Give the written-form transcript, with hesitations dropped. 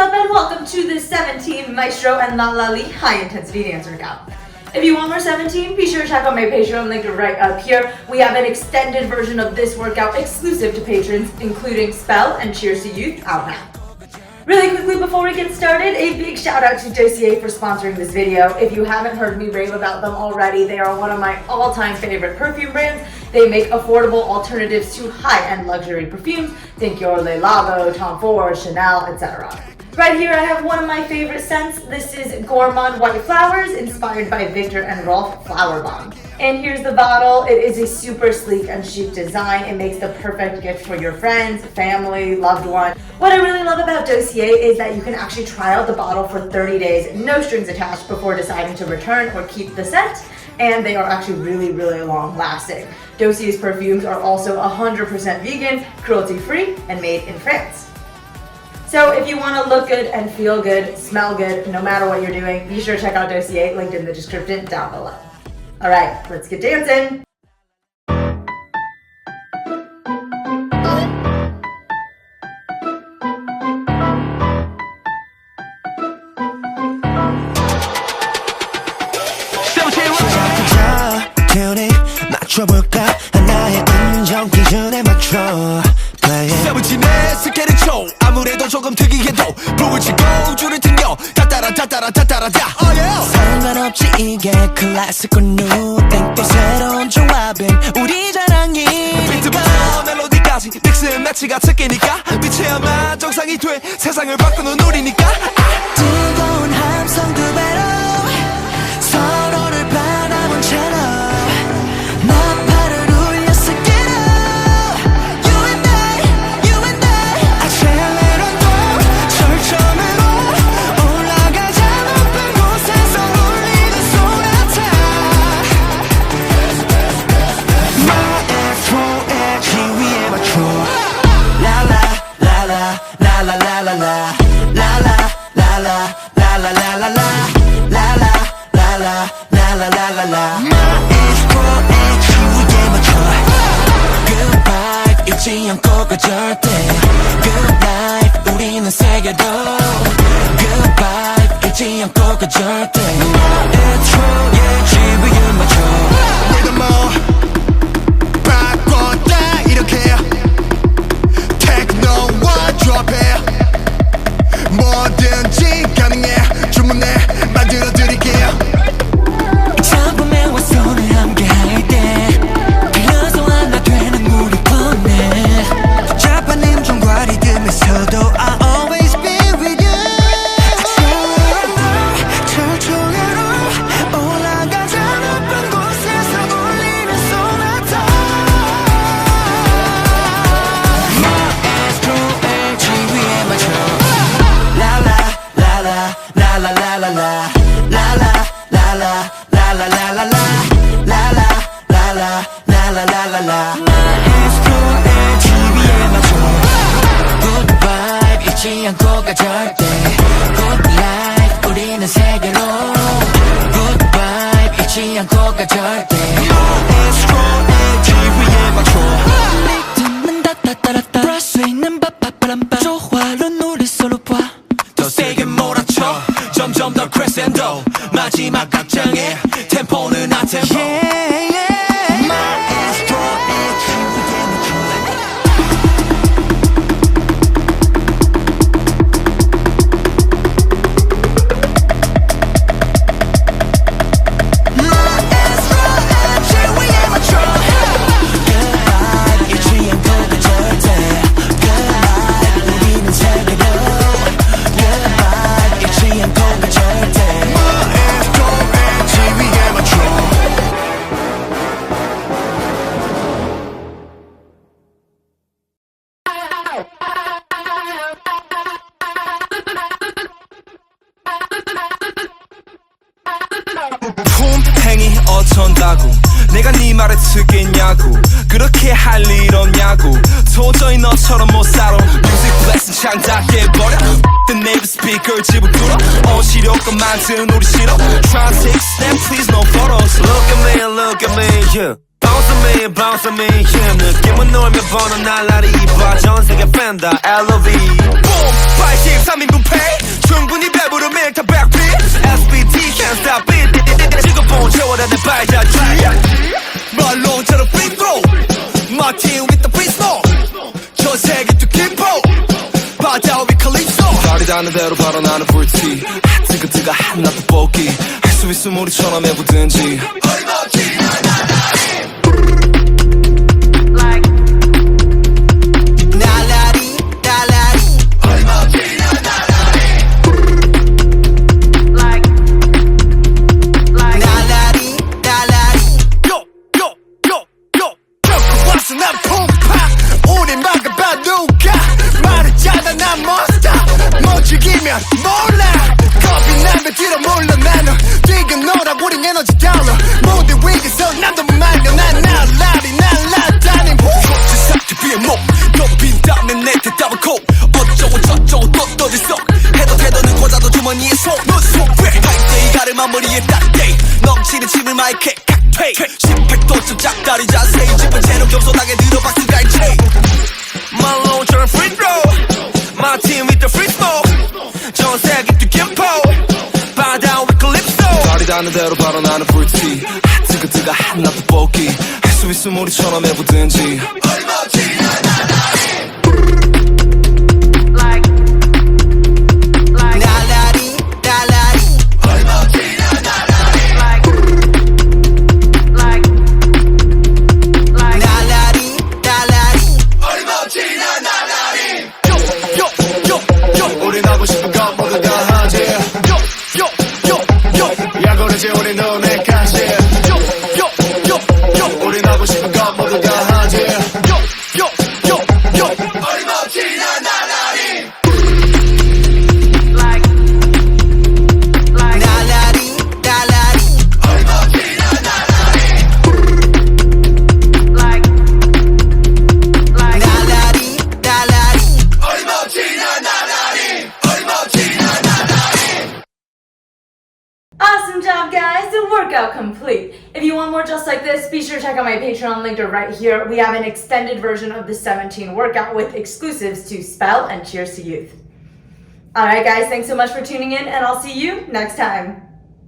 up and welcome to the 17 Maestro and LALALI high intensity dance workout. If you want more 17, be sure to check out my Patreon link right up here. We have an extended version of this workout exclusive to patrons, including Spell and Cheers to Youth out now. Really quickly before we get started, a big shout out to Dossier for sponsoring this video. If you haven't heard me rave about them already, they are one of my all-time favorite perfume brands. They make affordable alternatives to high-end luxury perfumes. Think your Le Labo, Tom Ford, Chanel, etc. Right here I have one of my favorite scents. This is Gourmand White Flowers, inspired by Victor and Rolf Flower Bomb. And here's the bottle. It is a super sleek and chic design. It makes the perfect gift for your friends, family, loved one. What I really love about Dossier is that you can actually try out the bottle for 30 days, no strings attached, before deciding to return or keep the scent. And they are actually really long lasting. Dossier's perfumes are also 100% vegan, cruelty-free, and made in France. So if you want to look good and feel good, smell good, no matter what you're doing, be sure to check out Dossier, linked in the description down below. Alright, let's get dancing! 맞춰볼까 나의 인정 기준에 맞춰 세븐틴의 스케일을 쳐 아무래도 조금 특이해도 북을 치고 줄을 튕겨 따따라따따라따따라따 상관없지 이게 클래식과 뉴땡 또 새로운 조합은 우리 자랑이 비트부터 멜로디까지 믹스 매치가 특기니까 빛이야만 정상이 돼 세상을 바꾸는 우리니까 뜨거운 함성 두 배로 서로를 바라본 채로 잊지 않고 가 절대 Good life 우리는 세계로 Good vibe 잊지 않고 가 절대 Maestro의 지위에 맞춰 Rhythm 바꿨다 이렇게 Techno와 드롭해 뭐든지 가능해 주문해 만들어드릴게요 작품에 와서는 함께 할때 그래서 하나 되는 우리 뻔해 자판님 종과리 들면서도 I always be with you 철저하로 올라가자 높은 곳에서 울리는 소나타 Maestro의 지위에 맞춰 라라 라라 라라 라라 라 Maestro의 지위에 맞춰 Good vibe 잊지 않고 가 절대 Good life 우리는 세계로 Good vibe 잊지 않고 가 절대 Maestro의 지위에 맞춰 리듬은 따따따라따 브라스있는 바바바람바 조화로운 우리 서로 봐 더 세게 몰아쳐 점점 더 크레센도 마지막 각장에 템포는 앞템포 품행이 어쩐다고 내가 네 말에 듣겠냐고 그렇게 할 일 없냐고 도저히 너처럼 못 살아 뮤직 블래싱 창작해버려 The native speaker 집을 뚫어 어시력과 만드는 우리 싫어 Try to take a step please no photos Look at me yeah bounce on me yeah, 느낌은 놀며 보는 날라리 봐 전세계 팬다 LOV Boom 83인분 pay 충분히 배부른 밀타 백비 SBT can't stop it 지금 본 채워라 내 발자취 말로처럼 free throw My team with the free smoke 전 세계 또 김포 바다 위 칼립소 발이 닿는 대로 바로 나는 불티 뜨거뜨거 한나도 뽑기 할 수 있음 우리처럼 해보든지 즐기면 몰라 겁이 나면 뒤로 물러나는 뛰게 놀아 우린 에너지 달러 무대 위에서 나도 말려 난 날라리 날라다닌 헛짓 비의 목 높인 다음에 내 대답은 코 어쩌고 저쩌고 또 떠들썩 해도 고자도 주머니에 손 할때 가를 마무리에 딱대 넘치는 침을 마이크에 칵테일 18도쯤 짝다리 자세히 집은 채로 겸손하게 들어 박수 갈채 말로처럼 free throw My team with the free smoke 전 세계 또 김포 바다 위 칼립소 발이 닿는 대로 바로 나는 불티 뜨거뜨거 한나도 뽑기 할 수 있음 우리처럼 해보든지 우린 하고 싶은 것 모두 다 하지 야구르지 우린 너네까지 우린 하고 싶은 것 모두 다 하지 어림없지나 나날이 Awesome job, guys! The workout complete. If you want more just like this, be sure to check out my Patreon linked right here. We have an extended version of the 17 workout with exclusives to Spell and Cheers to Youth. Alright guys, thanks so much for tuning in and I'll see you next time.